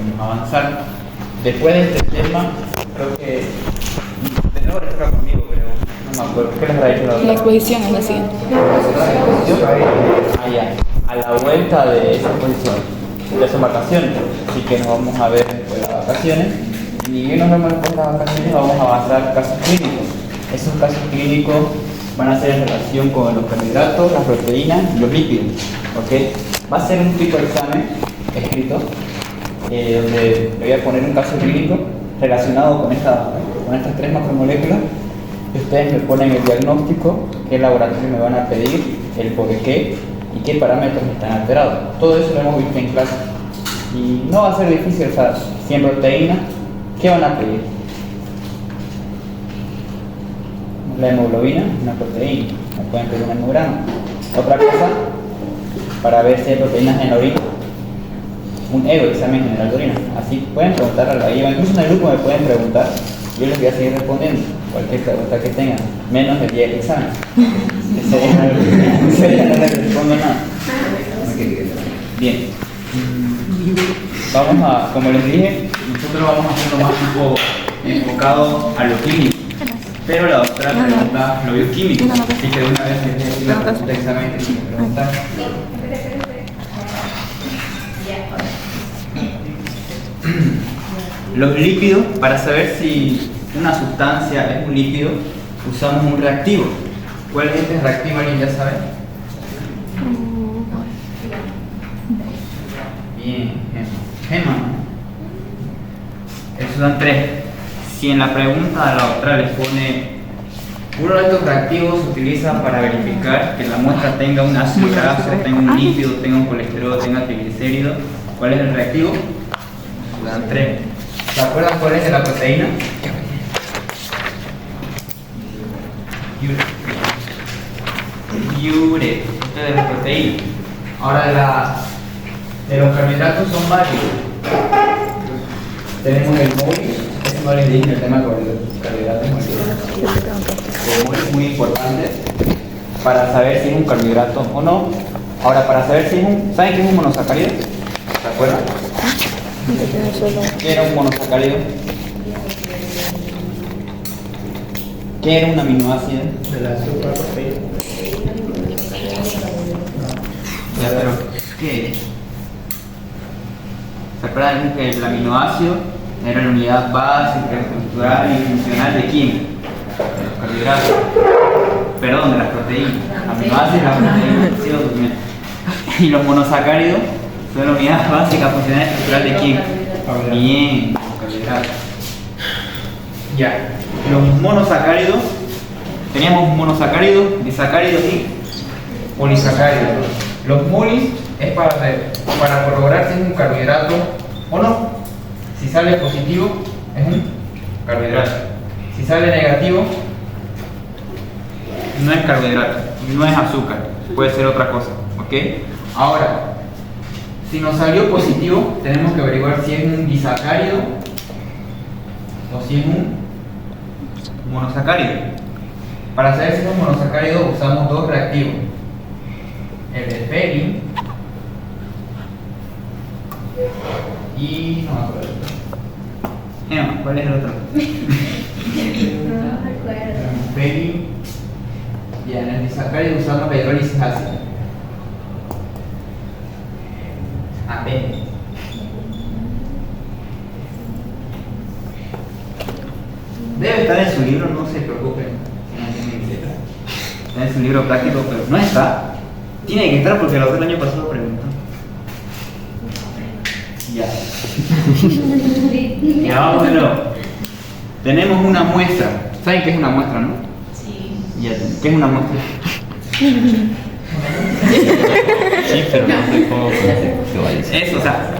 podemos avanzar. Después de este tema, creo que de nuevo le toca conmigo, pero no me acuerdo. ¿Qué les habrá dicho la otra? La exposición es la siguiente. Ah, ya. A la vuelta de esa exposición, ya son vacaciones, así que nos vamos a ver después de las vacaciones. Y ni bien nos vemos después de las vacaciones, vamos a avanzar casos clínicos. Esos casos clínicos van a ser en relación con los carbohidratos, las proteínas y los lípidos. ¿Okay? Va a ser un tipo de examen escrito donde le voy a poner un caso clínico relacionado con estas tres macromoléculas y ustedes me ponen el diagnóstico, qué laboratorio me van a pedir, el por qué y qué parámetros están alterados. Todo eso lo hemos visto en clase y no va a ser difícil. O sea, 100 proteínas, ¿qué van a pedir? La hemoglobina, una proteína, me pueden pedir un hemograma. Otra cosa, para ver si hay proteínas en la orina, un EGO, examen general de orina. Así pueden preguntar a la IVA, incluso en el grupo me pueden preguntar, yo les voy a seguir respondiendo cualquier pregunta que tengan, menos el día del examen. Ese día no les respondo nada. Okay. Bien. Vamos a, como les dije, nosotros vamos a hacerlo más tipo enfocado a lo clínico. Pero la otra pregunta lo bioquímico. Así que una vez que les la pregunta de examen, que me preguntan. Los lípidos, para saber si una sustancia es un lípido, usamos un reactivo. ¿Cuál es este reactivo? ¿Alguien ya sabe? Bien, gema. Esos son tres. Si en la pregunta de la otra les pone uno de estos reactivos se utiliza para verificar que la muestra tenga un ácido graso, tenga un lípido, tenga un colesterol, tenga triglicéridos, ¿cuál es el reactivo? Dan tres. ¿Se acuerdan cuál es de la proteína? Urea. Esto es de la proteína. Ahora de los carbohidratos son varios. Tenemos el MOL. No les dije el tema de carbohidratos. El MOL es muy importante para saber si es un carbohidrato o no. Ahora, para saber si es un... ¿Saben qué es un monosacárido? ¿Se acuerdan? ¿Qué era un monosacárido? ¿Qué era un aminoácido? El azúcar proteína. Ya, pero ¿qué es? ¿Se acuerdan que el aminoácido era la unidad básica, estructural y funcional de quién? De los carbohidratos. Perdón, de las proteínas. Aminoácidos y las proteínas. Y los monosacáridos son la unidad básica, funcional y estructural de quién? Bien, los carbohidratos. Ya. Los monosacáridos, teníamos monosacáridos, disacáridos y polisacáridos. Los molis es para corroborar si es un carbohidrato o no. Si sale positivo, es un carbohidrato. Si sale negativo, no es carbohidrato, no es azúcar, puede ser otra cosa. ¿Ok? Ahora, si nos salió positivo, tenemos que averiguar si es un disacárido o si es un monosacárido. Para saber si es un monosacárido, usamos dos reactivos: el de Fehling y no me acuerdo. ¿Cuál es el otro? No me acuerdo. Fehling. Y en el disacárido usamos la hidrólisis ácida. AP. Debe estar en su libro, no se preocupen. Está en su libro práctico, pero no está. Tiene que estar porque el autor el año pasado preguntó. Ya. Ya vamos de nuevo. Tenemos una muestra. ¿Saben qué es una muestra, no? Sí. Ya, ¿qué es una muestra? Sí, pero no sé cómo se va a decir. Eso, o sea,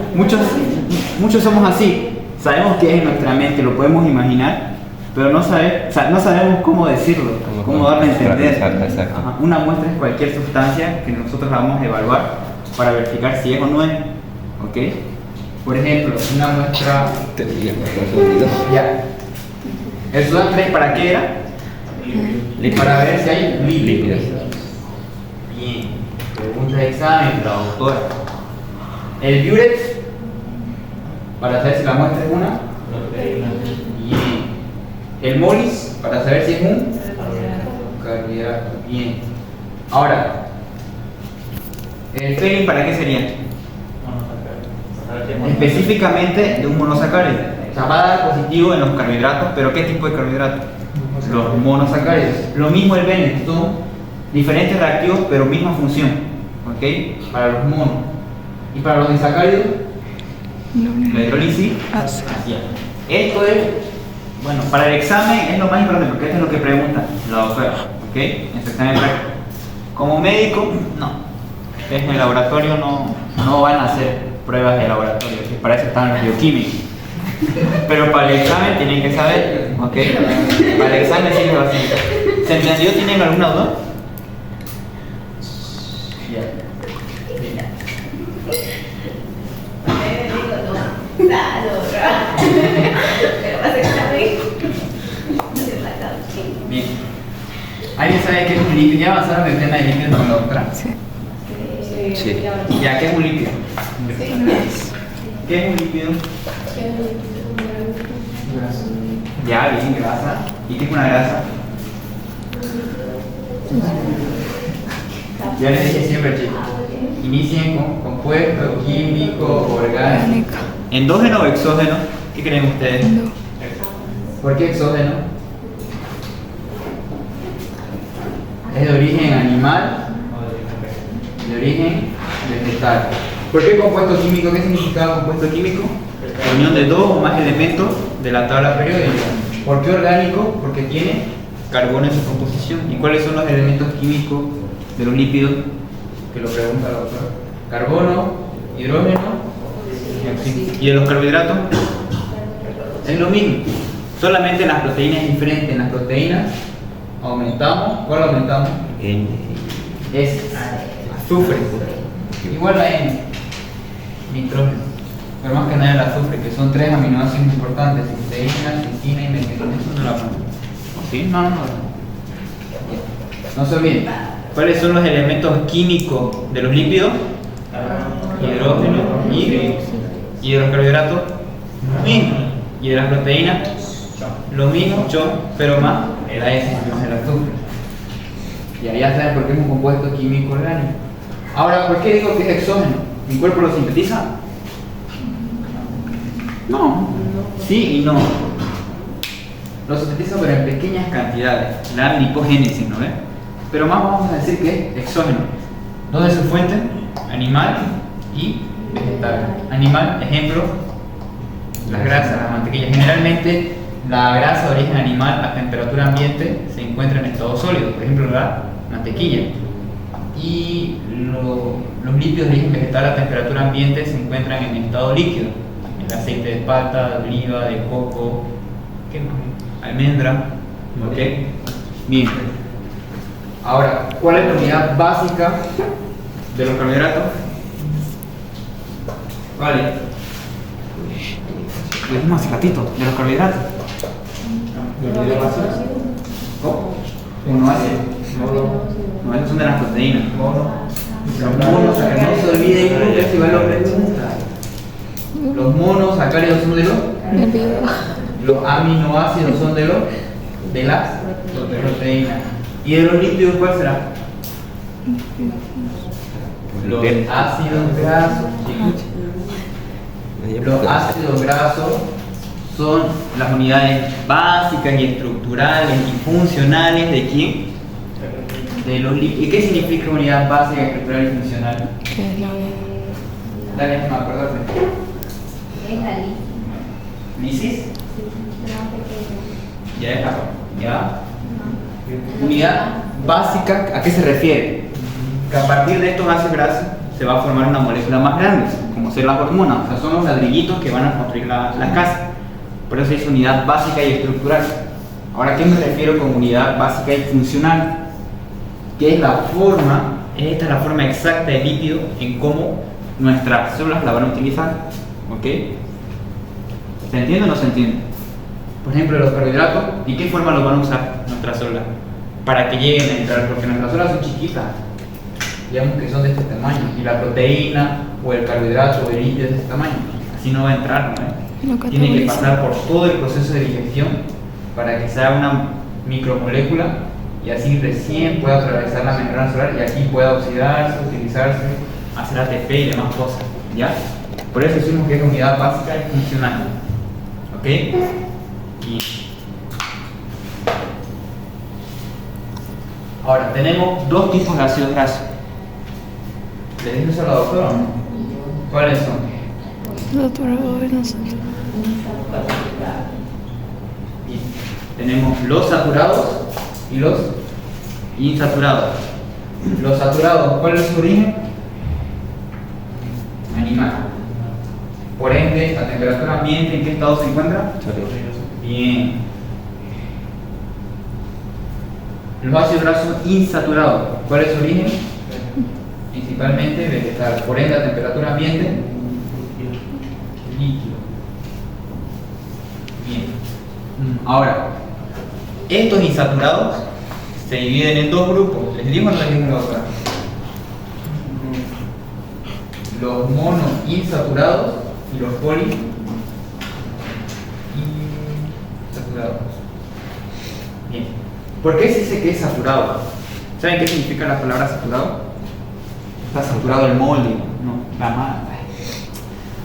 muchos somos así. Sabemos qué es en nuestra mente, lo podemos imaginar, pero no sabemos cómo decirlo, cómo darle a entender. Exacto. Ajá. Una muestra es cualquier sustancia que nosotros la vamos a evaluar para verificar si es o no es. ¿Ok? Por ejemplo, una muestra. Ya. ¿El Sudan 3 para qué era? Para ver si hay lípidos. Bien. Pregunta de examen, la doctora. El Biurex para saber si la muestra es una. Bien. El molis, para saber si es un carbohidrato. Bien. Ahora, el failing, ¿para qué sería? Específicamente de un monosacárido. O sea, va a dar positivo en los carbohidratos, pero ¿qué tipo de carbohidratos? Los monosacáridos. Lo mismo el Bennett, son diferentes reactivos, pero misma función. ¿Ok? Para los monos. Y para los disacáridos, la hidrólisis ácida. Esto es, bueno, para el examen es lo más importante, porque esto es lo que pregunta la doctora. ¿Ok? En su examen práctico. Como médico, no. En el laboratorio no van a hacer pruebas de laboratorio, que para eso están los bioquímicos. Pero para el examen tienen que saber, ¿ok? Para el examen sí les va a servir. ¿Se entendió? ¿Tienen alguna duda? Bien. ¿Alguien sabe qué es un lípido? ¿Ya avanzaron el tema de lípidos con la doctora? Sí. Sí. Ya, ¿qué es un lípido? ¿Qué es un lípido? Ya, bien, grasa. ¿Y qué es una grasa? Ya les dije siempre, chicos. Inicien con compuesto, químico, orgánico. ¿Endógeno o exógeno? ¿Qué creen ustedes? No. ¿Por qué exógeno? ¿Es de origen animal? De origen vegetal. ¿Por qué compuesto químico? ¿Qué significa compuesto químico? La unión de dos o más elementos de la tabla periódica. ¿Por qué orgánico? Porque tiene carbono en su composición. ¿Y cuáles son los elementos químicos de los lípidos? Que lo pregunta la doctora. Carbono, hidrógeno y oxígeno. ¿Y de los carbohidratos? Es lo mismo. Solamente en las proteínas es diferente. En las proteínas aumentamos. ¿Cuál aumentamos? Es azufre. Igual a N. Nitrógeno. Pero más que nada el azufre, que son 3 aminoácidos importantes: cisteína, citina y metionina. Eso no lo aprendí. ¿Sí? No. No se olviden. ¿Cuáles son los elementos químicos de los lípidos? Hidrógeno y de los carbohidratos, lo mismo. Y de las proteínas, lo mismo, pero más la S, más el azufre. Y ahí ya saben por qué es un compuesto químico orgánico. Ahora, ¿por qué digo que es exógeno? ¿Mi cuerpo lo sintetiza? No. Sí y no. Lo sintetiza pero en pequeñas cantidades. La lipogénesis, ¿no ves? Pero más vamos a decir que es exógeno. ¿Dónde es su fuente? Animal y vegetal. Animal, ejemplo, las grasas, las mantequillas. Generalmente la grasa de origen animal a temperatura ambiente se encuentra en estado sólido, por ejemplo la mantequilla. Y los lípidos de origen vegetal a temperatura ambiente se encuentran en estado líquido. El aceite de palta, de oliva, de coco, ¿qué más? Almendra. ¿Ok? Bien. Ahora, ¿cuál es la unidad básica de los carbohidratos? Vale. Lo dijimos hace ratito, de los carbohidratos. ¿La unidad básica? ¿Cómo? Monoácido. No, esos son de las proteínas. Los monos, que no se olviden nunca si va a pregunta. Los monosacáridos son de los aminoácidos son de las proteínas. ¿Y de los lípidos cuál será? Los ácidos grasos. Los ácidos grasos son las unidades básicas y estructurales y funcionales ¿de quién? De los lípidos. ¿Y qué significa unidad básica, estructural y funcional? ¿Qué es la Dale, no acordate. Es la ¿Lisis? Ya déjalo. Ya. Unidad básica, ¿a qué se refiere? Que a partir de estos ácidos grasos se va a formar una molécula más grande, como ser las hormonas, o sea, son los ladrillitos que van a construir la casa. Por eso es unidad básica y estructural. Ahora, ¿a qué me refiero con unidad básica y funcional? Que es la forma, esta es la forma exacta del lípido en cómo nuestras células la van a utilizar. ¿Ok? ¿Se entiende o no se entiende? Por ejemplo, los carbohidratos, ¿y qué forma los van a usar nuestras células? Para que lleguen a entrar, porque nuestras células son chiquitas, digamos que son de este tamaño, y la proteína, o el carbohidrato, o el lípido es de este tamaño. así no va a entrar, ¿no? Lo Tiene que categoriza. pasar por todo el proceso de digestión para que sea una micromolécula y así recién pueda atravesar la membrana celular y aquí pueda oxidarse, utilizarse, hacer ATP y demás cosas, ¿ya? Por eso decimos que es unidad básica y funcional, ¿ok? Y ahora, tenemos dos tipos de ácidos grasos. ¿Les dije eso a la doctora o no? ¿Cuáles son? Saturado de nosotros. Bien. Tenemos los saturados y los insaturados. Los saturados, ¿cuál es su origen? Animal. Por ende, a temperatura ambiente, ¿en qué estado se encuentra? Bien. Los ácidos grasos insaturados, ¿cuál es su origen? Principalmente vegetal. Por ende, a temperatura ambiente, líquido. Bien. Ahora, estos insaturados se dividen en dos grupos. ¿Les digo o no les digo la otra? Los monoinsaturados y los poliinsaturados. Bien. ¿Por qué se dice que es saturado? ¿Saben qué significa la palabra saturado? Está saturado el molde, no, la masa.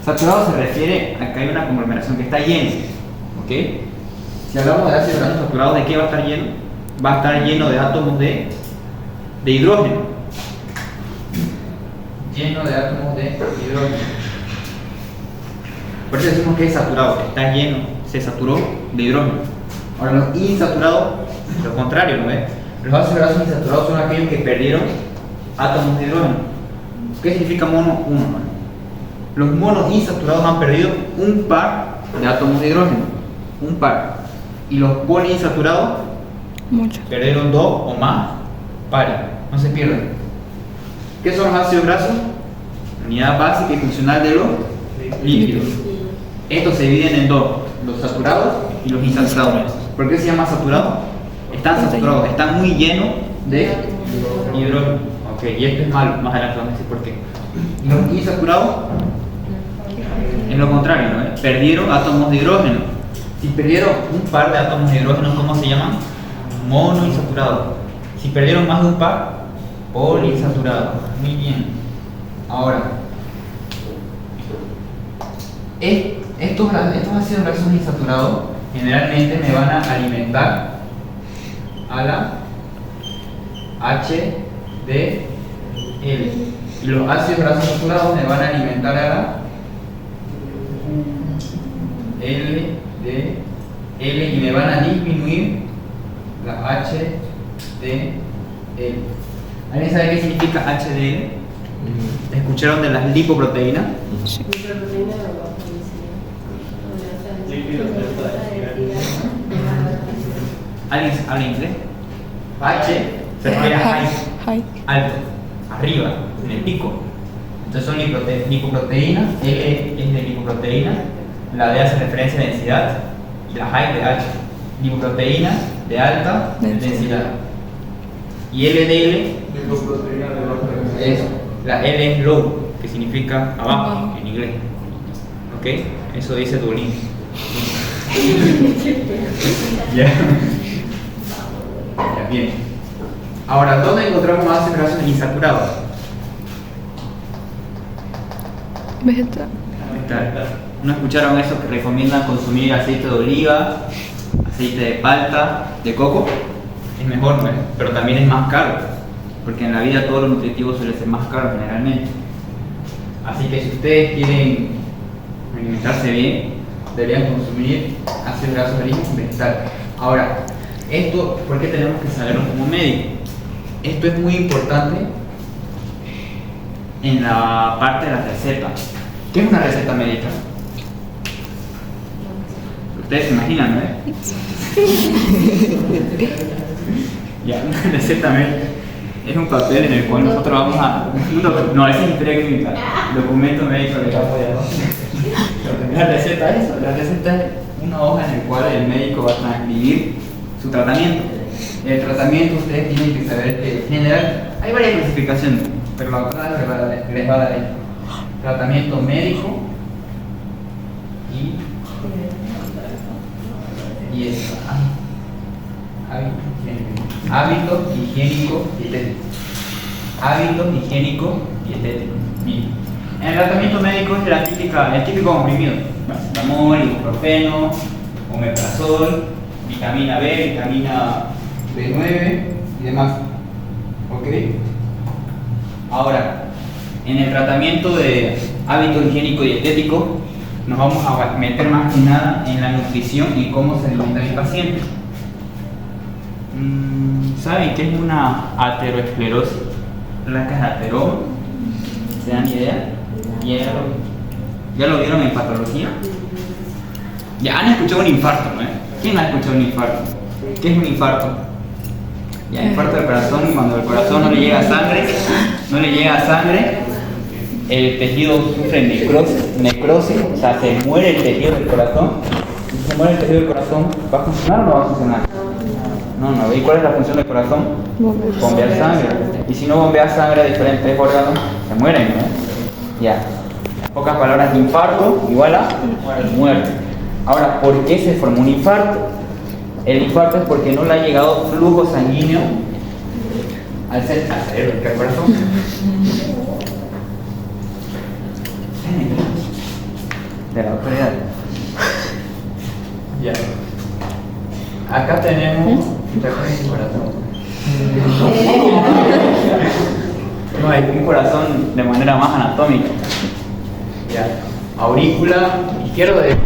Saturado se refiere a que hay una conglomeración que está lleno, ¿ok? Si hablamos de ácido graso saturado, ¿de qué va a estar lleno? Va a estar lleno de átomos de hidrógeno. Lleno de átomos de hidrógeno. Por eso decimos que es saturado, está lleno, se saturó de hidrógeno. Ahora los insaturados, lo contrario, ¿no ves? Los ácidos grasos insaturados son aquellos que perdieron átomos de hidrógeno. ¿Qué significa mono? Uno, ¿no? Los monoinsaturados han perdido un par de átomos de hidrógeno, un par. Y los poliinsaturados Mucho. perdieron dos o más pares, no se pierden. ¿Qué son los ácidos grasos? Unidad básica y funcional de los lípidos. Estos se dividen en dos, los saturados y los insaturados. ¿Por qué se llama saturado? Están saturados, están muy llenos de hidrógeno. Ok, y esto es malo, más adelante vamos a decir por qué. Y los insaturados es lo contrario, ¿no? Perdieron átomos de hidrógeno. Si perdieron un par de átomos de hidrógeno, ¿cómo se llaman? Monoinsaturados. Si perdieron más de un par, poliinsaturados. Muy bien. Ahora, estos ácidos grasos insaturados generalmente me van a alimentar a la HDL. Y los ácidos grasos saturados me van a alimentar a la LDL y me van a disminuir la HDL. ¿Alguien sabe qué significa HDL? ¿Escucharon de las lipoproteínas? Sí. ¿Alguien habla inglés? H se refiere a high, High. alto, arriba, en el pico. Entonces son lipoproteínas, L es de lipoproteína, la D hace referencia a densidad y la high de H. Lipoproteínas de alta densidad. Y LDL es, la L es low, que significa abajo en inglés. ¿Ok? Eso dice Duolingo. Ya. Ya, bien. Ahora, ¿dónde encontramos más ácidos grasos insaturados? Vegetal. ¿No escucharon eso que recomiendan consumir aceite de oliva, aceite de palta, de coco? Es mejor, ¿no? Pero también es más caro, porque en la vida todo lo nutritivo suele ser más caro generalmente. Así que si ustedes quieren alimentarse bien, deberían consumir ácidos grasos de origen vegetal. Ahora, esto, ¿por qué tenemos que saberlo como médico? Esto es muy importante en la parte de la receta. ¿Qué es una receta médica? Ustedes se imaginan, ¿no? Ya, una receta médica es un papel en el cual nosotros vamos a... No, esa es historia clínica, documento médico de campo de arroz. La receta es eso, la receta es una hoja en la cual el médico va a transcribir su tratamiento. El tratamiento ustedes tienen que saber que en general hay varias clasificaciones, pero la verdad les va a dar esto. Tratamiento médico, y es hábito higiénico dietético. Hábito higiénico dietético. Bien. En el tratamiento médico es el típico comprimido: paracetamol, ibuprofeno, omeprazol, vitamina B, vitamina B9 y demás. ¿Ok? Ahora, en el tratamiento de hábito higiénico dietético nos vamos a meter más que nada en la nutrición y cómo se alimenta el paciente. ¿Saben qué es una aterosclerosis? Placas de ateroma. ¿Se dan idea? ¿Ya lo vieron en patología? Ya han escuchado un infarto, ¿no? ¿Quién ha escuchado un infarto? ¿Qué es un infarto? Ya, infarto del corazón, cuando el corazón no le llega sangre, el tejido sufre necrosis, o sea, se muere el tejido del corazón. Si se muere el tejido del corazón, ¿va a funcionar o no va a funcionar? No. ¿Y cuál es la función del corazón? Bombear sangre. Y si no bombea sangre a diferentes órganos, se mueren, ¿no? Ya. En pocas palabras, infarto igual a muerte. Ahora, ¿por qué se formó un infarto? El infarto es porque no le ha llegado flujo sanguíneo al cerebro, al corazón. De la autoridad. Ya. Acá tenemos un corazón. No, hay un corazón de manera más anatómica. Ya. Aurícula izquierda, derecha.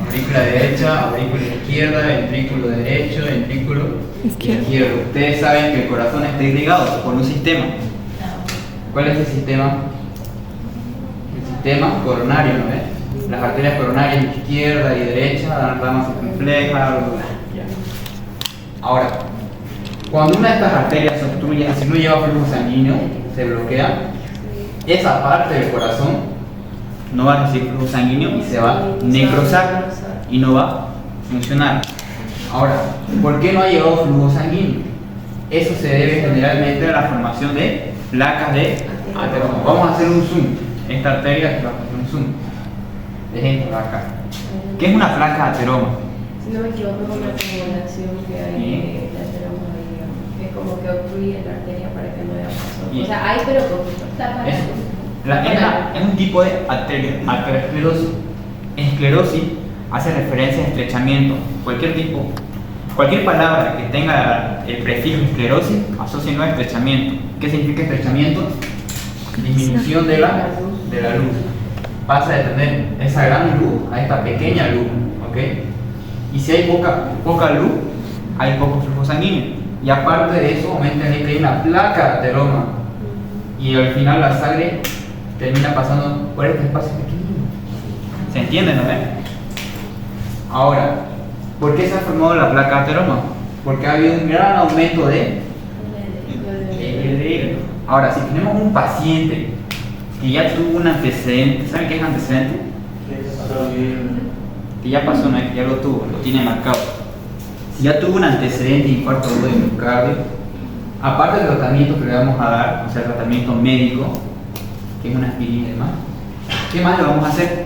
Aurícula derecha, aurícula izquierda, ventrículo derecho, ventrículo izquierdo. Ustedes saben que el corazón está irrigado por un sistema. ¿Cuál es el sistema? El sistema coronario, ¿no ves? Las arterias coronarias izquierda y derecha, las ramas circunflejas. Ahora, cuando una de estas arterias se obstruye, si no lleva flujo sanguíneo, se bloquea, esa parte del corazón no va a recibir flujo sanguíneo y se va a necrosar y no va a funcionar. Ahora, ¿por qué no ha llegado flujo sanguíneo? Eso se debe generalmente a la formación de placas de ateroma. Vamos a hacer un zoom. Esta arteria se va a hacer un zoom. Dejen por acá. ¿Qué es una placa de ateroma? Si no me equivoco, es una acumulación que hay de ateroma, digamos, que es como que obstruye la arteria para que no haya paso. O sea, hay, pero poquito. Es un tipo de aterosclerosis. Esclerosis hace referencia a estrechamiento. Cualquier palabra que tenga el prefijo esclerosis, asócienlo a estrechamiento. ¿Qué significa estrechamiento? Disminución de la luz. Pasa de tener esa gran luz a esta pequeña luz, ¿ok? Y si hay poca luz, hay poco flujo sanguíneo. Y aparte de eso, aumenta el que hay una placa de ateroma. Y al final la sangre termina pasando por este espacio pequeño. ¿Se entiende, no? Ahora, ¿por qué se ha formado la placa de ateroma? Porque ha habido un gran aumento de LDL. Ahora, si tenemos un paciente que ya tuvo un antecedente, ¿saben qué es antecedente? Que ya pasó, no es que ya lo tuvo, lo tiene marcado. Si ya tuvo un antecedente de infarto agudo de miocardio, aparte del tratamiento que le vamos a dar, o sea, el tratamiento médico, que es una aspirina y demás, ¿qué más le vamos a hacer?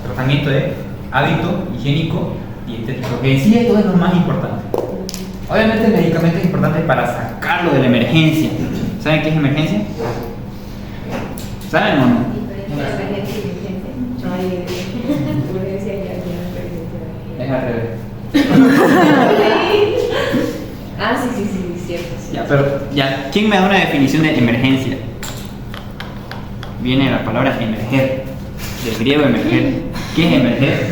Tratamiento de hábito higiénico dietético, que en sí esto es lo más importante. Obviamente el medicamento es importante para sacarlo de la emergencia. ¿Saben qué es emergencia? ¿Saben o no? Es al revés. Sí, cierto. Ya, pero ya, ¿quién me da una definición de emergencia? Viene la palabra emerger, del griego emerger. ¿Qué es emerger?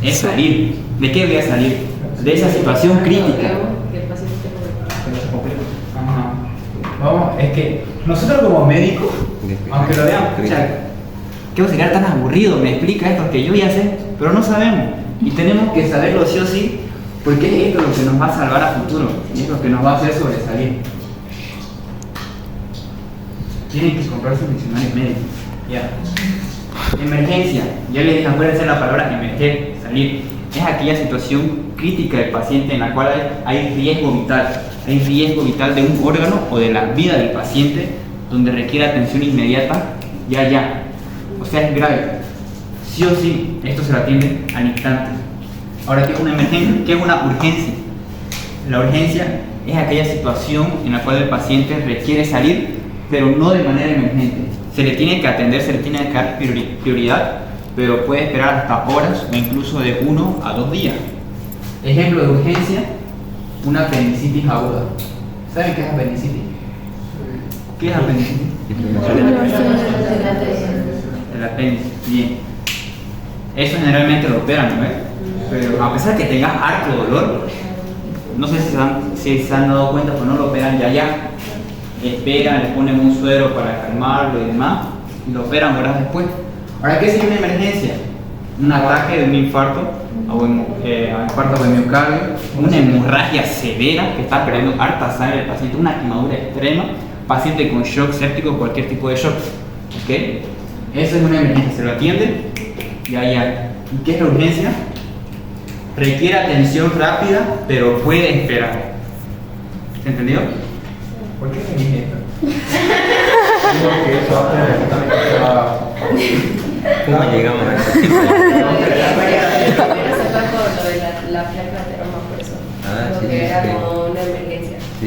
Es salir. ¿De qué voy a salir? De esa situación crítica. Ajá. Vamos, es que nosotros como médicos, aunque lo vean, ¿qué sería tan aburrido? Me explica esto que yo ya sé, pero no sabemos. Y tenemos que saberlo sí o sí, porque es esto lo que nos va a salvar a futuro, y es lo que nos va a hacer sobresalir. Tienen que comprarse un diccionario médico. Ya. Emergencia. Ya les dije, acuérdense la palabra emerger, salir. Es aquella situación crítica del paciente en la cual hay riesgo vital. Hay riesgo vital de un órgano o de la vida del paciente donde requiere atención inmediata, ya. O sea, es grave. sí o sí, esto se lo atiende al instante. Ahora, ¿qué es una emergencia? ¿Qué es una urgencia? La urgencia es aquella situación en la cual el paciente requiere salir, pero no de manera emergente. Se le tiene que atender, se le tiene que dar prioridad, pero puede esperar hasta horas o incluso de 1 a 2 días. Ejemplo de urgencia, una apendicitis aguda. ¿Saben qué es apendicitis? ¿Qué es apendicitis? El apéndice, bien. Eso generalmente lo operan, ¿no ves? Pero a pesar que tengas harto dolor, no sé si se han dado cuenta, pero no lo operan ya. Esperan, le ponen un suero para calmarlo y demás, y lo operan horas después. Ahora, ¿qué sería una emergencia? Un ataque de un infarto o infarto de miocardio, una hemorragia severa que está perdiendo harta sangre el paciente, una quemadura extrema, paciente con shock séptico, cualquier tipo de shock. ¿Ok? Eso es una emergencia, se lo atiende ya. ¿Y qué es la urgencia? Requiere atención rápida, pero puede esperar. ¿Se entendió? ¿Por qué me dije esto? Digo que eso hace perfectamente ¿Cómo llegamos a eso? Pero se fue por lo de la placa lateral, por eso. Ah, Lo sí, que era sí. como una emergencia. Sí.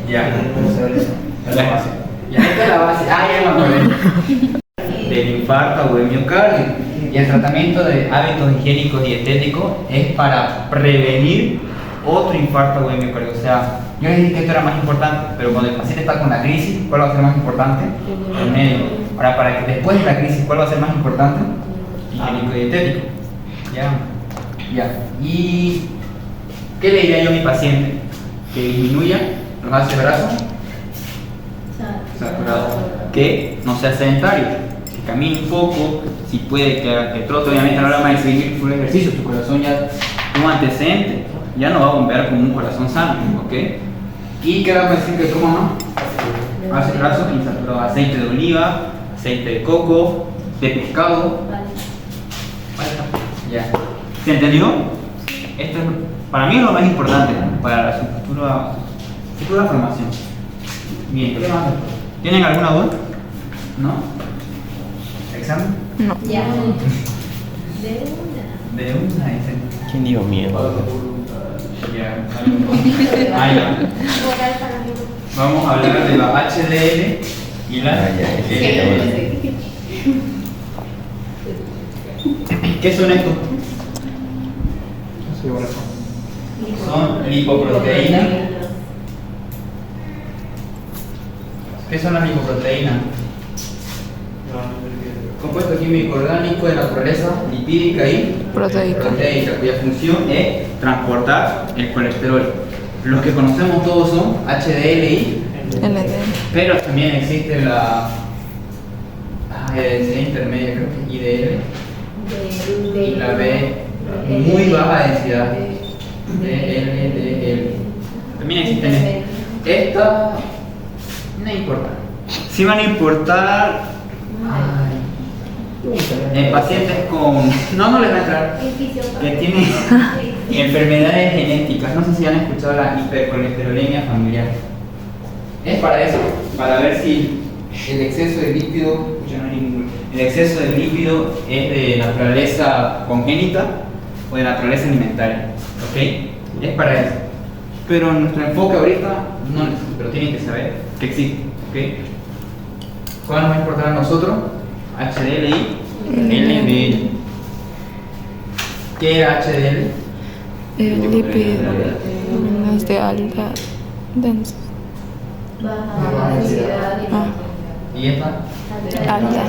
Ya. Esta es la base. Ya me acordé. Del infarto o del miocardio. Y el tratamiento de hábitos higiénicos y dietéticos es para prevenir otro infarto o miocardio. O sea, yo les dije que esto era más importante, pero cuando el paciente está con la crisis, ¿cuál va a ser más importante? El médico. Ahora, para que después de la crisis, ¿cuál va a ser más importante? Higiénico y dietético. Ya. ¿Y qué le diría yo a mi paciente? Que disminuya los ácidos grasos saturados, que no sea sedentario, que camine un poco, si puede que trote. Obviamente a la hora de seguir full ejercicio, tu corazón ya tuvo antecedente, ya no va a bombear como un corazón sano, ¿ok? ¿Y qué vamos a decir que coma más? Ácidos grasos insaturados, aceite de oliva, aceite de coco, de pescado. Ya. ¿Se entendió? Esto es, para mí es lo más importante para su futura formación. Bien, ¿qué más? ¿Tienen alguna duda? ¿No? ¿Examen? No. Ya. De una, dicen. ¿Quién dijo miedo? Ya. Ya. Vamos a hablar de la HDL y la LDL. ¿Qué son estos? Son lipoproteínas. ¿Qué son las lipoproteínas? Compuesto químico orgánico de naturaleza lipídica y Proteica. cuya función es transportar el colesterol. Los que conocemos todos son HDL y LDL. pero también existe la densidad intermedia, creo que IDL, y la B muy baja densidad, DLDL. También existen estas, no importa. Sí van a importar en pacientes con, no les va a entrar, que tienen enfermedades genéticas. No sé si han escuchado la hipercolesterolemia familiar. Es para eso, para ver si el exceso de lípido, el exceso de lípido es de naturaleza congénita o de naturaleza alimentaria, ¿ok? Es para eso. Pero nuestro enfoque ahorita no necesita, pero tienen que saber que existe, ¿ok? ¿Cuál nos va a importar a nosotros? HDL y LDL. ¿Qué es HDL? El lípido es de alta densidad. Baja densidad ¿Y esta? Alta.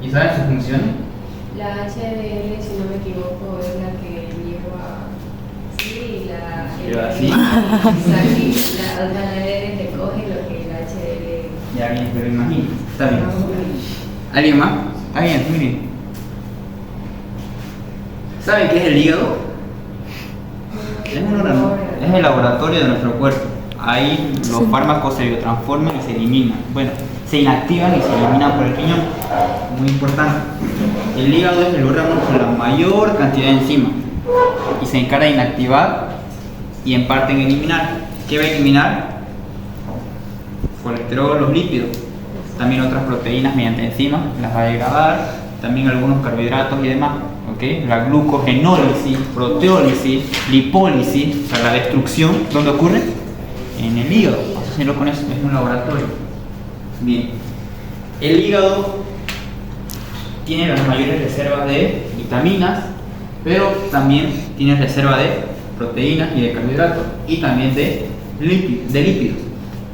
¿Y saben sus funciones? La HDL, si no me equivoco, es la que lleva. Sí, Lleva así. La LDL recoge lo que la HDL. Ya bien, pero imagínate. Está bien. ¿Alguien más? ¿Alguien? Muy bien. ¿Saben qué es el hígado? Es un órgano. Es el laboratorio de nuestro cuerpo. Ahí los fármacos se biotransforman y se eliminan. Bueno, se inactivan y se eliminan por el riñón. Muy importante. El hígado es el órgano con la mayor cantidad de enzimas y se encarga de inactivar y en parte en eliminar. ¿Qué va a eliminar? Colesterol, los lípidos. También otras proteínas mediante enzimas las va a degradar. también algunos carbohidratos y demás, ¿ok? La glucogenólisis, proteólisis, lipólisis, o sea, la destrucción, ¿dónde ocurre? En el hígado. Vamos a hacerlo con eso, es un laboratorio. Bien, el hígado tiene las mayores reservas de vitaminas, pero también tiene reserva de proteínas y de carbohidratos, y también de lípidos.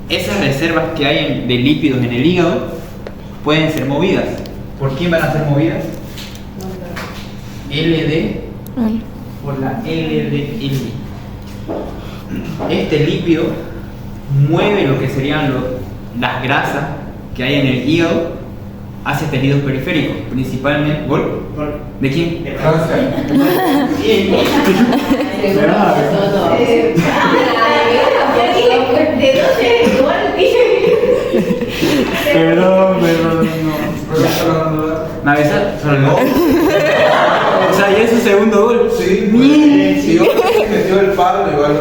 Esas reservas que hay de lípidos en el hígado pueden ser movidas. ¿Por quién van a ser movidas? LD por la LDL. Este lípido mueve lo que serían las grasas que hay en el hígado hacia tejidos periféricos, principalmente. ¿Gol? ¿De quién? De Francia. Bien. Perdón, no. ¿Me avisas? O sea, ya es su segundo gol. Sí, Bien. si yo metió el palo, igual.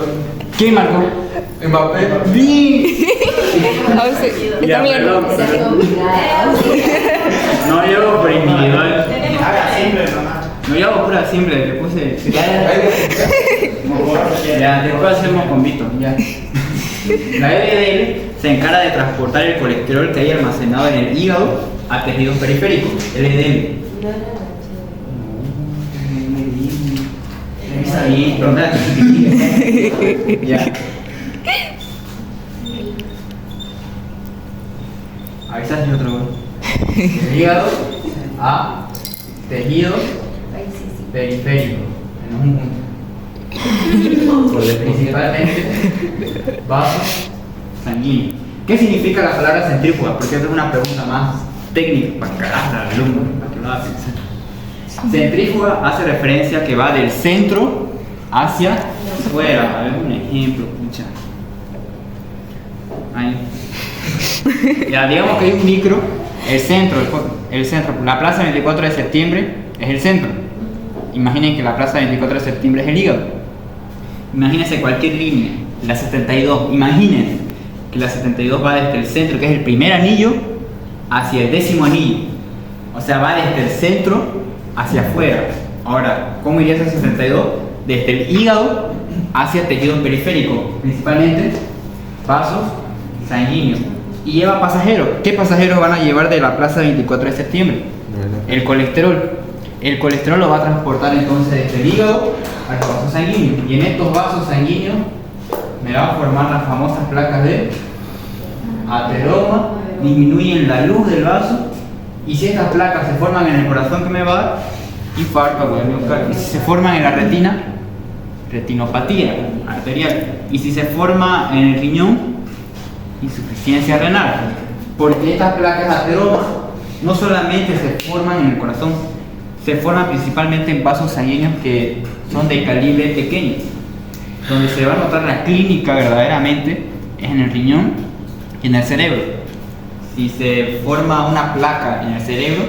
¿Quién marcó? Mbappé. Bien. Ah, sí. Está Ya, bien. perdón. No llevo por individual. No llevo pura simple, le puse. Ya, después hacemos con Vito. Ya. La LDL se encarga de transportar el colesterol que hay almacenado en el hígado a tejidos periféricos. LDL. Está bien, pregunta. Ya. Avisas y otro gol. El hígado a tejidos periféricos. En un punto. Principalmente vasos sanguíneos. ¿Qué significa la palabra centrífuga? Porque esta es una pregunta más técnica para carajo al alumno, para que lo haga pensar. Centrífuga hace referencia que va del centro hacia afuera. A ver un ejemplo, pucha. Ahí. Ya, digamos que hay un micro, el centro, la plaza 24 de septiembre es el centro. Imaginen que la plaza 24 de septiembre es el hígado. Imagínense cualquier línea, la 72, imaginen que la 72 va desde el centro, que es el primer anillo, hacia el 10º anillo. O sea, va desde el centro hacia afuera. Ahora, ¿cómo iría esa 72? Desde el hígado hacia tejidos periféricos, principalmente vasos sanguíneos. Y lleva pasajeros. ¿Qué pasajeros van a llevar de la plaza 24 de septiembre? El colesterol. El colesterol lo va a transportar entonces desde el hígado a los vasos sanguíneos. Y en estos vasos sanguíneos me van a formar las famosas placas de ateroma, disminuyen la luz del vaso. Y si estas placas se forman en el corazón, ¿qué me va a dar? Infarto, y si se forman en la retina, retinopatía arterial. Y si se forma en el riñón, insuficiencia renal. Porque estas placas ateroma no solamente se forman en el corazón, se forman principalmente en vasos sanguíneos que son de calibre pequeño. Donde se va a notar la clínica verdaderamente es en el riñón y en el cerebro. Si se forma una placa en el cerebro,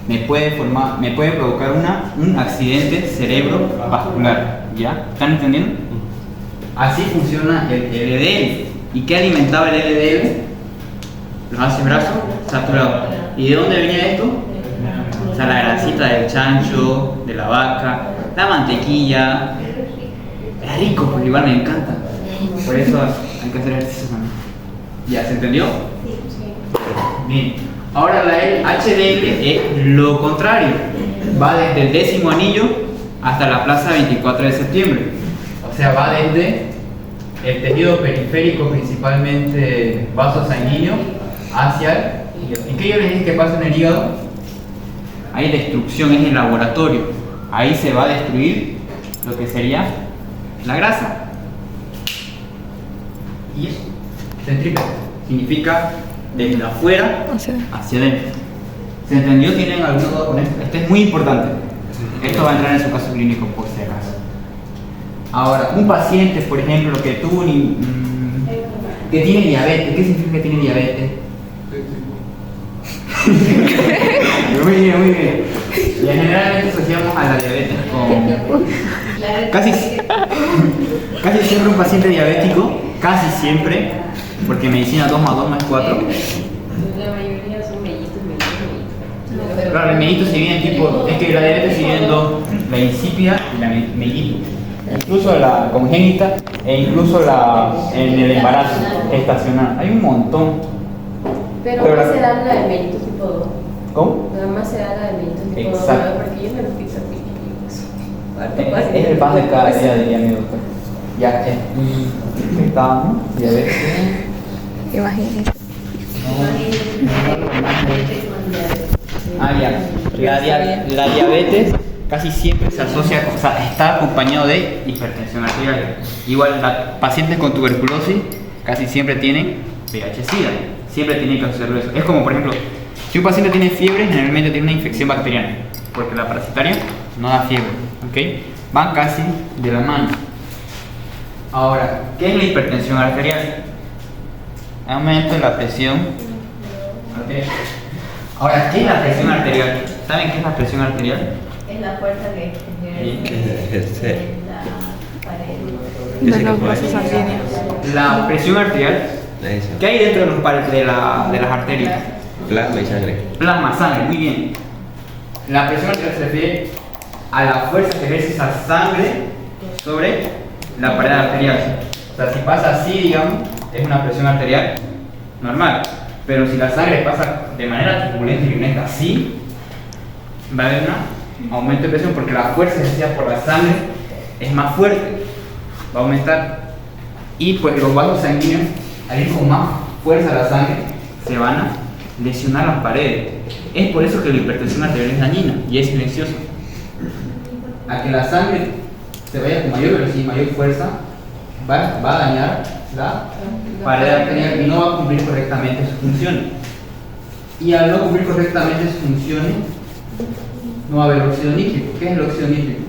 me puede provocar un accidente cerebrovascular. ¿Ya? ¿Están entendiendo? Así funciona el LDL. ¿Y qué alimentaba el LDL? Los ácidos grasos saturados. ¿Y de dónde venía esto? O sea, la grasita del chancho, de la vaca, la mantequilla. Es rico, porque igual me encanta. Por eso hay que hacer ejercicio también. ¿Ya se entendió? Bien. Ahora la HDL es lo contrario. Va desde el 10º anillo hasta la plaza 24 de septiembre. O sea, va desde el tejido periférico, principalmente vasos sanguíneos, hacia el hígado. ¿Y qué yo les dije que pasa en el hígado? Hay destrucción, es el laboratorio. Ahí se va a destruir lo que sería la grasa. Y eso, centrífuga, significa desde afuera hacia adentro. ¿Se entendió? ¿Tienen alguna duda con esto? Esto es muy importante. Esto va a entrar en su caso clínico por si acaso. Ahora, un paciente, por ejemplo, que tuvo que tiene diabetes, ¿qué significa que tiene diabetes? Muy bien, muy bien. Y generalmente asociamos a la diabetes con casi siempre un paciente diabético, casi siempre, porque medicina 2 más 2 más 4. La mayoría son mellizos. Claro, el mellito se divide en tipo, es que la diabetes se divide en dos, la insípida y la mellito. Incluso la congénita e incluso la en el embarazo gestacional. Hay un montón. Pero Pero no la- se da la de mellitus tipo 2. ¿Cómo? Nada más se da la de mellitus tipo 2. Exacto. Porque yo me lo pienso Es el pan de cada día, diría mi doctor. Ya estamos, diabetes. Imagínate. Ah, ya. La diabetes casi siempre se asocia, o sea, está acompañado de hipertensión arterial. Igual, pacientes con tuberculosis casi siempre tienen VIH-Sida. Siempre tienen que asociarlo a eso. Es como, por ejemplo, si un paciente tiene fiebre, generalmente tiene una infección bacteriana, porque la parasitaria no da fiebre, ¿ok? Van casi de la mano. Ahora, ¿qué es la hipertensión arterial? Aumento de la presión arterial. Ahora, ¿qué es la presión arterial? ¿Saben qué es la presión arterial? Es la fuerza que ejerce en la pared. De los vasos sanguíneos. La presión arterial, Eso. ¿qué hay dentro de, de las arterias? Plasma y sangre. Plasma, sangre, muy bien. La presión arterial se refiere a la fuerza que ejerce esa sangre sobre la pared arterial. O sea, si pasa así, digamos, es una presión arterial normal. Pero si la sangre pasa de manera turbulenta y violenta así, va a haber un aumento de presión porque la fuerza ejercida por la sangre es más fuerte, va a aumentar. Y pues los vasos sanguíneos, al ir con más fuerza la sangre, se van a lesionar las paredes. Es por eso que la hipertensión arterial es dañina y es silenciosa. A que la sangre se vaya con mayor velocidad y mayor fuerza, va a dañar la pared arterial y no va a cumplir correctamente sus funciones. Y al no cumplir correctamente sus funciones, no va a haber óxido nítrico. ¿Qué es el óxido nítrico?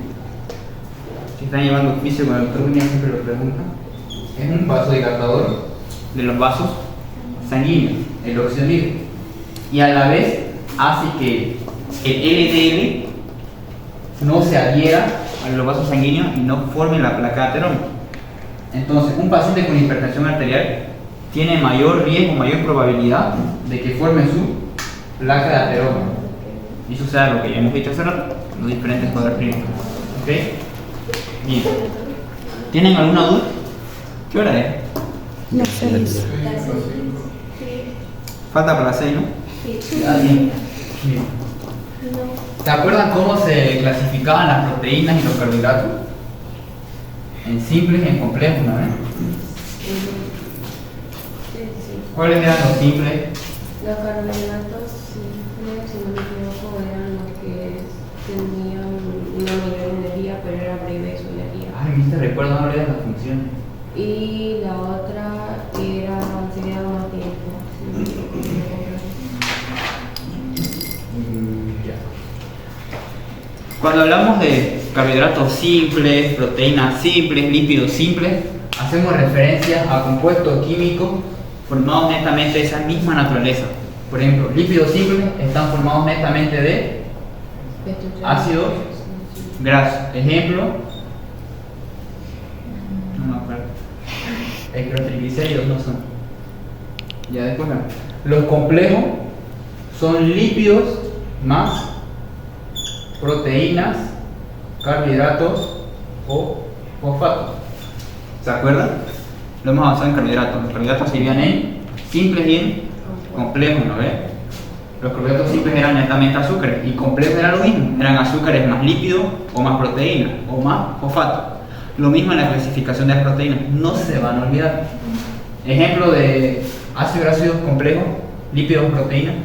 Si están llevando oficio con el doctor William, siempre lo preguntan. Es un vasodilatador de los vasos sanguíneos, el óxido nítrico. Y a la vez hace que el LDL no se adhiera a los vasos sanguíneos y no forme la placa de ateroma. Entonces, un paciente con hipertensión arterial tiene mayor riesgo, mayor probabilidad de que forme su placa de ateroma. Y eso sea lo que ya hemos dicho hace rato, los diferentes cuadros clínicos. ¿Ok? Bien. ¿Tienen alguna duda? ¿Qué hora es? Las 6. Falta para las 6, ¿no? Ah, bien. Bien. ¿Se acuerdan cómo se clasificaban las proteínas y los carbohidratos? En simples y en complejos, ¿no? ¿Cuáles eran los simples? Los carbohidratos simples, si no me equivoco, eran los que tenían una mayor energía, pero era breve su energía. Ay, me recuerdo, no olvides la función. Y la otra era, se quedaba más tiempo. Ya. Cuando hablamos de carbohidratos simples, proteínas simples, lípidos simples, hacemos referencia a compuestos químicos formados netamente de esa misma naturaleza. Por ejemplo, lípidos simples están formados netamente de ácidos grasos. Ejemplo, no me acuerdo. Es que los triglicéridos no son. Ya después, los complejos son lípidos más proteínas, carbohidratos o fosfatos. ¿Se acuerdan? Lo hemos avanzado en carbohidratos. Los carbohidratos se dividían en simples y en complejos, ¿no ves? Los carbohidratos simples eran netamente azúcares y complejos eran lo mismo. Eran azúcares más lípidos o más proteínas o más fosfatos. Lo mismo en la clasificación de las proteínas. No se van a olvidar. Ejemplo de ácidos grasos complejos, lípidos, proteínas.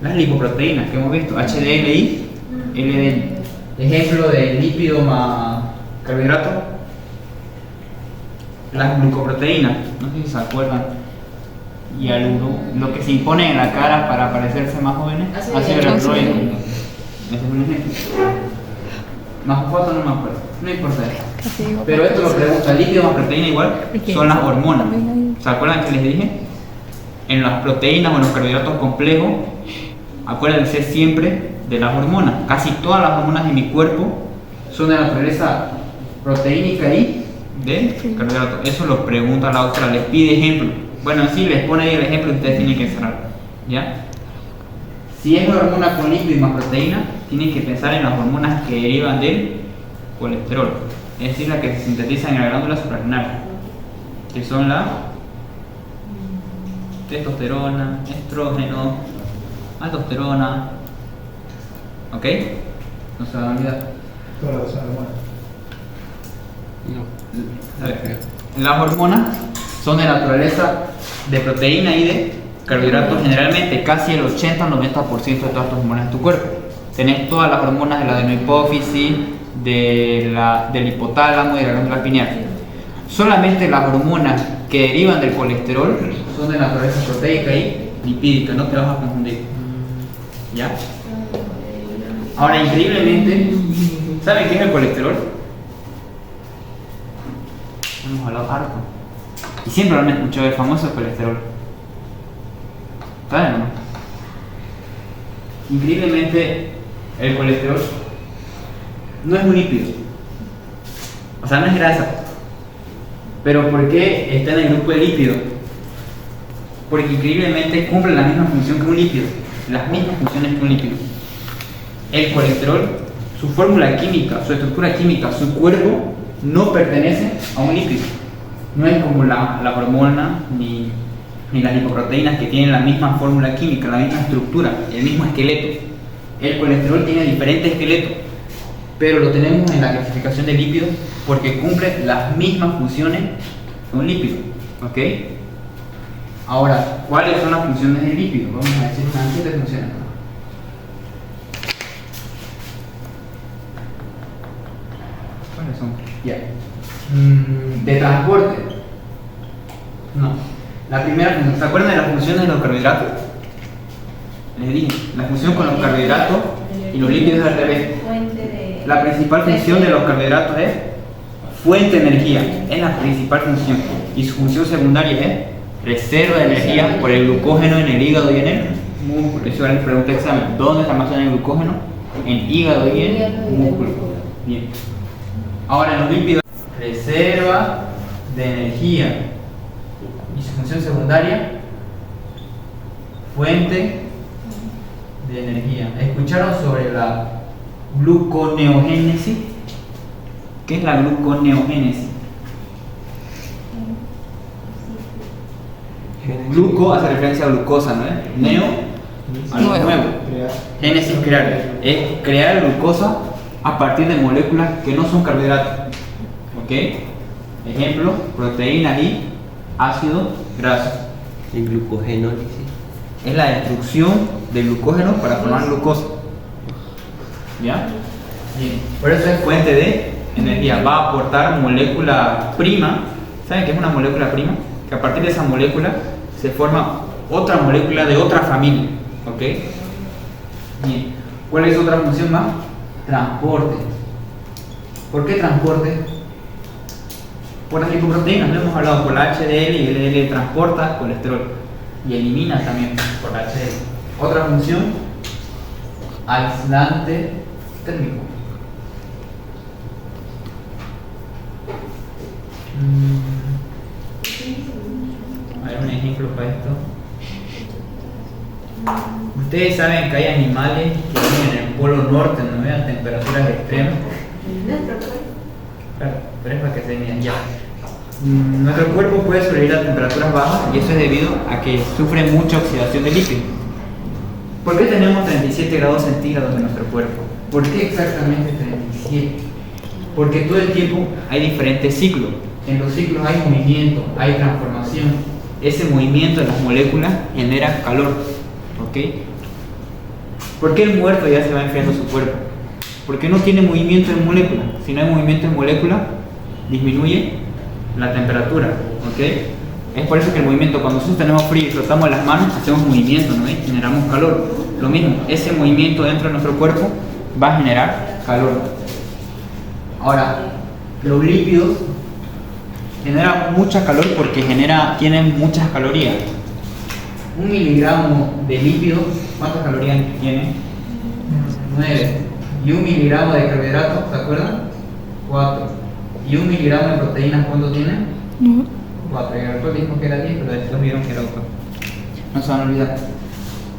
Las lipoproteínas que hemos visto, HDL y LDL. Ejemplo de lípido más carbohidrato, las glucoproteínas, no sé si se acuerdan. Y lo que se impone en la cara para parecerse más jóvenes, ácido hialurónico. Ese es un ejemplo. Más fosfato no me acuerdo, no importa eso. Pero esto lo pregunta, lípido más proteína igual son las hormonas. ¿Se acuerdan que les dije? En las proteínas o en los carbohidratos complejos, acuérdense siempre de las hormonas. Casi todas las hormonas de mi cuerpo son de naturaleza proteínica y de carbohidratos. Eso lo pregunta la doctora, les pide ejemplo. Bueno, sí, les pone ahí el ejemplo y ustedes tienen que cerrar. ¿Ya? Si es una hormona con lípido y más proteína, tienen que pensar en las hormonas que derivan del colesterol, es decir, las que se sintetizan en la glándula suprarrenal, que son la testosterona, estrógeno, aldosterona. ¿Ok? No se van a olvidar. Todas las hormonas. No. A ver, las hormonas son de naturaleza de proteína y de carbohidratos, generalmente casi el 80 al 90% de todas tus hormonas en tu cuerpo. Tenés todas las hormonas de la adenohipófisis, del hipotálamo y de la glándula pineal. Solamente las hormonas que derivan del colesterol son de naturaleza proteica y lipídica, no te vas a confundir. ¿Ya? Ahora, increíblemente, ¿saben qué es el colesterol? Hemos hablado harto. Y siempre lo han escuchado, el famoso colesterol. ¿Saben o no? Increíblemente, el colesterol no es un lípido. O sea, no es grasa. Pero ¿por qué está en el grupo de lípidos? Porque increíblemente cumple la misma función que un lípido. Las mismas funciones que un lípido. El colesterol, su fórmula química, su estructura química, su cuerpo no pertenece a un lípido. No es como la hormona ni las lipoproteínas que tienen la misma fórmula química, la misma estructura, el mismo esqueleto. El colesterol tiene diferentes esqueletos, pero lo tenemos en la clasificación de lípidos porque cumple las mismas funciones que un lípido. ¿Ok? Ahora, ¿cuáles son las funciones del lípido? Vamos a decir unas 7 funciones. ¿Cuáles son? Ya. De transporte. No. La primera función, ¿se acuerdan de las funciones de los carbohidratos? Les dije, la función con los carbohidratos y los lípidos es al revés. La principal función de los carbohidratos es fuente de energía, es la principal función. Y su función secundaria es reserva de energía por el glucógeno en el hígado y en el músculo. Eso era la pregunta de examen. ¿Dónde se almacena el glucógeno? En hígado y en músculo. Bien. Ahora en los lípidos, reserva de energía. Y su función secundaria, fuente de energía. ¿Escucharon sobre la gluconeogénesis? ¿Qué es la gluconeogénesis? Gluco hace referencia a glucosa, ¿no es? Neo, algo nuevo. Génesis, crear. Es crear glucosa a partir de moléculas que no son carbohidratos. ¿Ok? Ejemplo, proteínas y ácido graso. ¿Y glucogénolisis? Es la destrucción del glucógeno para formar glucosa. ¿Ya? Bien. Por eso es fuente de energía. Va a aportar molécula prima. ¿Saben qué es una molécula prima? Que a partir de esa molécula se forma otra molécula de otra familia. ¿Ok? Bien. ¿Cuál es otra función más? Transporte. ¿Por qué transporte? Por las lipoproteínas, no hemos hablado por la HDL y el LDL transporta colesterol y elimina también por la HDL. Otra función, aislante térmico. A ver un ejemplo para esto. Ustedes saben que hay animales que viven en el polo norte, ¿no? A temperaturas extremas. Claro, pero es para que se midan ya. Nuestro cuerpo puede sobrevivir a temperaturas bajas y eso es debido a que sufre mucha oxidación de lípidos. ¿Por qué tenemos 37 grados centígrados en nuestro cuerpo? ¿Por qué exactamente 37? Porque todo el tiempo hay diferentes ciclos. En los ciclos hay movimiento, hay transformación. Ese movimiento de las moléculas genera calor. ¿Ok? ¿Por qué el muerto ya se va enfriando su cuerpo? Porque no tiene movimiento en molécula. Si no hay movimiento en molécula, disminuye la temperatura. ¿Ok? Es por eso que el movimiento, cuando nosotros tenemos frío y frotamos las manos, hacemos movimiento, ¿no? Generamos calor. Lo mismo, ese movimiento dentro de nuestro cuerpo va a generar calor. Ahora, los lípidos generan mucha calor porque tienen muchas calorías. 1 miligramo de lípido, ¿cuántas calorías tiene? 9. Y 1 miligramo de carbohidratos, ¿se acuerdan? 4. Y 1 miligramo de proteínas, ¿cuánto tiene? 4. Y después dijimos que era 10, pero después vieron que era 8. No se van a olvidar.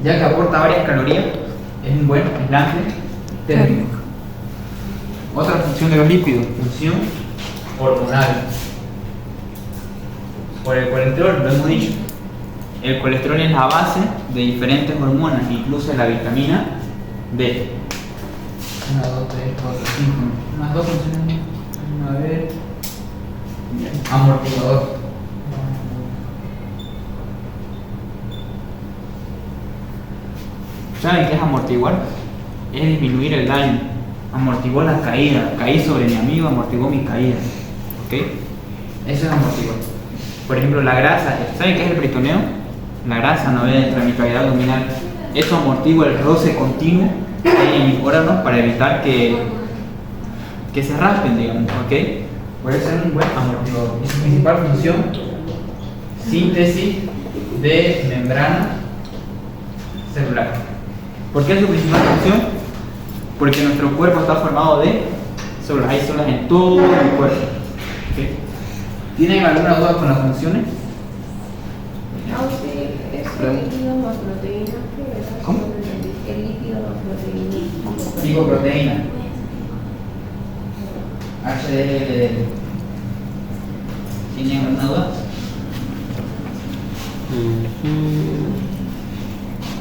ya que aporta varias calorías, es un buen aislante térmico. Otra función de los lípidos, función hormonal. Por el colesterol, lo hemos dicho. El colesterol es la base de diferentes hormonas, incluso la vitamina D. 1, 2, 3, 4, 5. Unas dos funciones. A ver. Amortiguador. ¿Saben qué es amortiguar? Es disminuir el daño. Amortiguó la caída. Caí sobre mi amigo, amortiguó mi caída. ¿Ok? Eso es amortiguar. Por ejemplo, la grasa. ¿Saben qué es el peritoneo? La grasa no ve dentro de mi cavidad abdominal. Eso amortigua el roce continuo que hay en mis órganos para evitar que se raspen, digamos. ¿Ok? Por eso es un buen amortiguador. Y su principal función, síntesis de membrana celular. ¿Por qué es su principal función? Porque nuestro cuerpo está formado de células. Hay células en todo el cuerpo. ¿Okay? ¿Tienen alguna duda con las funciones? No, sí, es el lípido más proteína. ¿Cómo? El lípido más proteína. Lipoproteína. HDL. ¿Tienen alguna duda?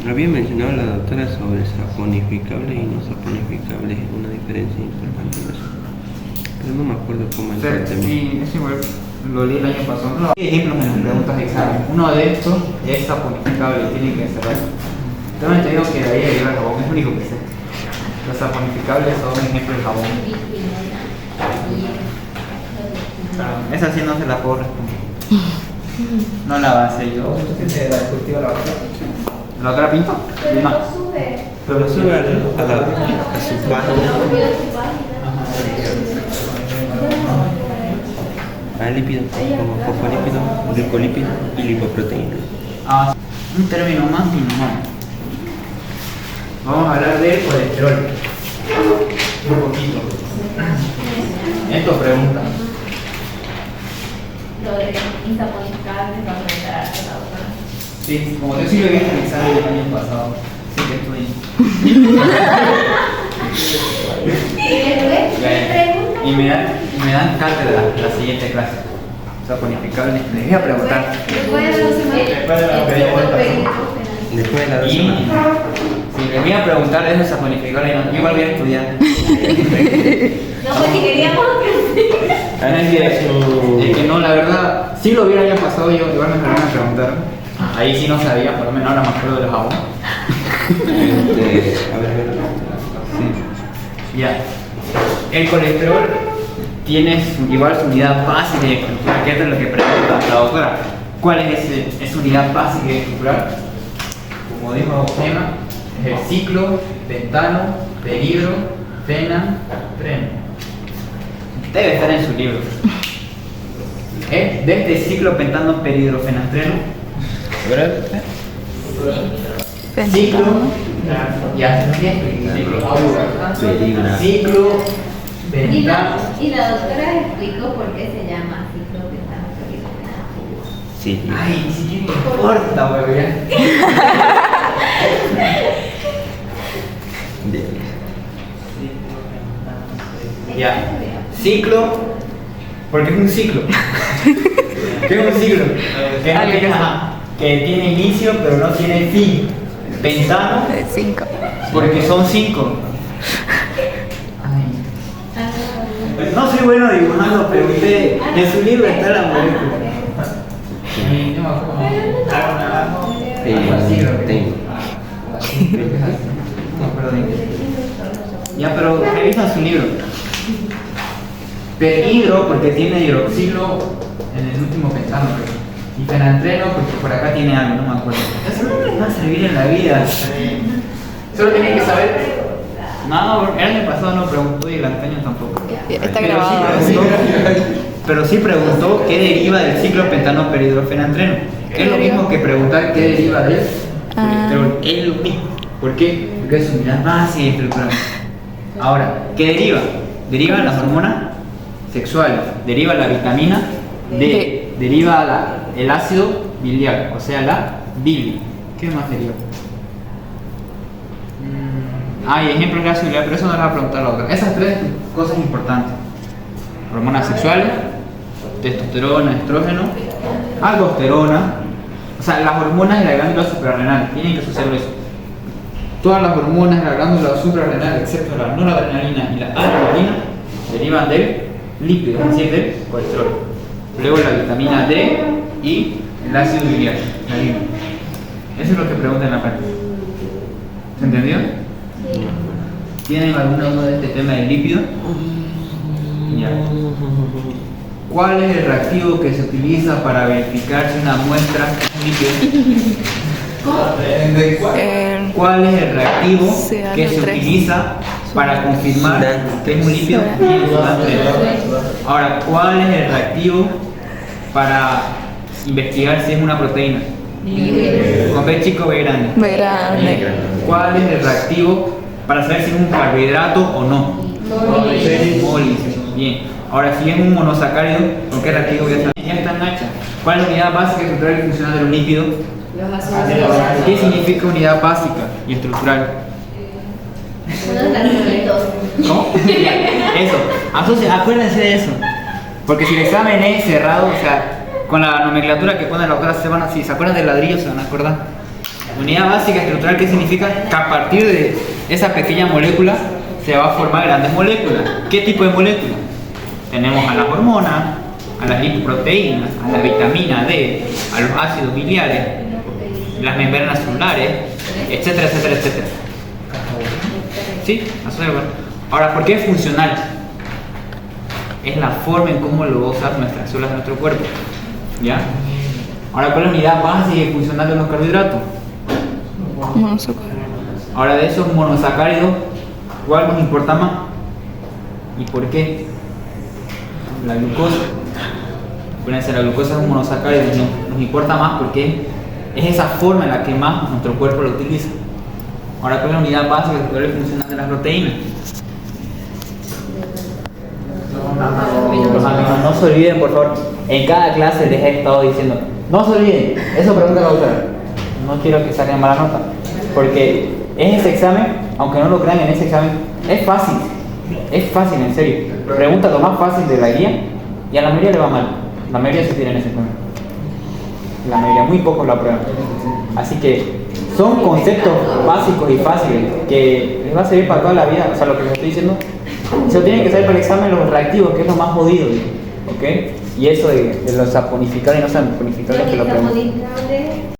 Había mencionado la doctora sobre saponificable y no saponificable, una diferencia importante en eso. Pero no me acuerdo cómo es el tema. Sí, es igual, lo leí el año pasado. No, hay ejemplos en las preguntas de examen. Uno de estos es saponificable, tiene que ser algo. Tengo entendido que de ahí deriva el jabón, es lo único que sé. Los saponificables son ejemplos de jabón. Esa sí no se la puedo responder. No la base yo. ¿Qué se la discutió la otra? ¿La otra pinta? No. Pero lo sube a su página. A lípido, como fosfolípido, glucolípido y lipoproteína. Ah, un término más y no. Vamos a hablar de colesterol. Un poquito. Esto pregunta. Lo de insaponificable va a preguntar a la doctora. Sí, como yo sí lo vi en el examen del año pasado. Sí que estoy. Y me dan cátedra la siguiente clase. Saponificable. Les voy a preguntar. Después de la Después de la Y semana. si les voy a preguntar de esos saponificables, yo igual voy a estudiar. No, porque queríamos Es que no, la verdad, sí lo vi el año pasado, yo igual me fueron a preguntar. Ahí sí no sabía, por lo menos ahora me acuerdo de los jabón. A ver. Sí. Ya. El colesterol tiene igual su unidad básica de estructura, que es lo que pregunta la doctora. ¿Cuál es esa unidad básica de estructura? Como dijo Gemma, es el ciclo, pentano, perhidro, fena, treno. Debe estar en su libro. De este ciclo pentano, perhidro, fena, treno. Ciclo, ya, ciclo, pentano. Y la doctora explicó por qué se llama ciclo pentano perhidro. Sí. Ay, sí, no importa, weón. Ya. Ciclo, porque es un ciclo. ¿Qué es un ciclo? Que tiene inicio pero no tiene fin. Pentano, 5. porque son 5. No soy bueno dibujando, pero usted en su libro está la molécula. Tengo. Ya, pero revisa su libro. Perhidro porque tiene hidroxilo en el último pentano. Y fenantreno porque por acá tiene algo, no me acuerdo. Eso no les va a servir en la vida. Solo tienen que saber. No, el año pasado no preguntó y el anteaño tampoco. Está grabado. Pero sí preguntó qué deriva del ciclo pentano perhidrofenantreno. Es lo mismo que preguntar qué deriva del colesterol. Es lo mismo. ¿Por qué? Porque es unidad básica y estructural. Ahora, ¿qué deriva? Deriva las hormonas sexuales, deriva la vitamina D, deriva el ácido biliar, o sea la bilis. ¿Qué más deriva? Hay ejemplos de la similar, pero eso no les va a preguntar la otra. Esas tres cosas importantes: hormonas sexuales, testosterona, estrógeno, aldosterona. O sea, las hormonas de la glándula suprarrenal tienen que suceder eso. Todas las hormonas de la glándula suprarrenal, excepto la noradrenalina y la adrenalina, derivan del lípido, es decir, del colesterol. Luego la vitamina D y el ácido biliar, la lima. Eso es lo que pregunta en la parte. ¿Se entendió? ¿Tienen alguna duda de este tema del lípido? Ya. ¿Cuál es el reactivo que se utiliza para verificar si una muestra es lípido? ¿Cuál es el reactivo que se utiliza para confirmar que es un lípido? Ahora, ¿cuál es el reactivo para investigar si es una proteína? Con B chico, B grande. B grande. ¿Cuál es el reactivo para saber si es un carbohidrato o no? Mólisis. Bien. Ahora, si es un monosacárido, ¿con qué reactivo voy a saber? Ya están hechas. ¿Cuál es la unidad básica, estructural y funcional de los lípidos? Los ácidos. ¿Qué significa unidad básica y estructural? ¿Cómo? Eso. Acuérdense de eso. Porque si el examen es cerrado, o sea, con la nomenclatura que pone la doctora, si se acuerdan del ladrillo, se van a acordar. Unidad básica estructural, ¿qué significa? Que a partir de esa pequeña molécula se va a formar grandes moléculas. ¿Qué tipo de moléculas? Tenemos a las hormonas, a las lipoproteínas, a la vitamina D, a los ácidos biliares, las membranas celulares, etcétera, etcétera, etcétera. ¿Sí? Ahora, ¿por qué es funcional? Es la forma en cómo lo usan nuestras células de nuestro cuerpo. ¿Ya? Ahora, ¿cuál es la unidad básica y funcional de los carbohidratos? Monosacárido. Ahora, de esos monosacáridos, ¿cuál nos importa más? ¿Y por qué? La glucosa. Acuérdense, la glucosa es un monosacárido y nos importa más porque es esa forma en la que más nuestro cuerpo lo utiliza. Ahora, ¿cuál es la unidad básica y funcional de las proteínas? Los amigos, no se olviden, por favor. En cada clase les he estado diciendo, no se olviden, eso pregunta la doctora. No quiero que saquen mala nota, porque en ese examen, aunque no lo crean, en ese examen es fácil, en serio. Pregunta lo más fácil de la guía y a la mayoría le va mal. La mayoría se tira en ese examen. La mayoría, muy pocos lo aprueban. Así que son conceptos básicos y fáciles que les va a servir para toda la vida. O sea, lo que les estoy diciendo, se lo tienen que saber para el examen los reactivos, que es lo más jodido, ¿ok? Y eso de los saponificar y no saponificar, que lo preguntan.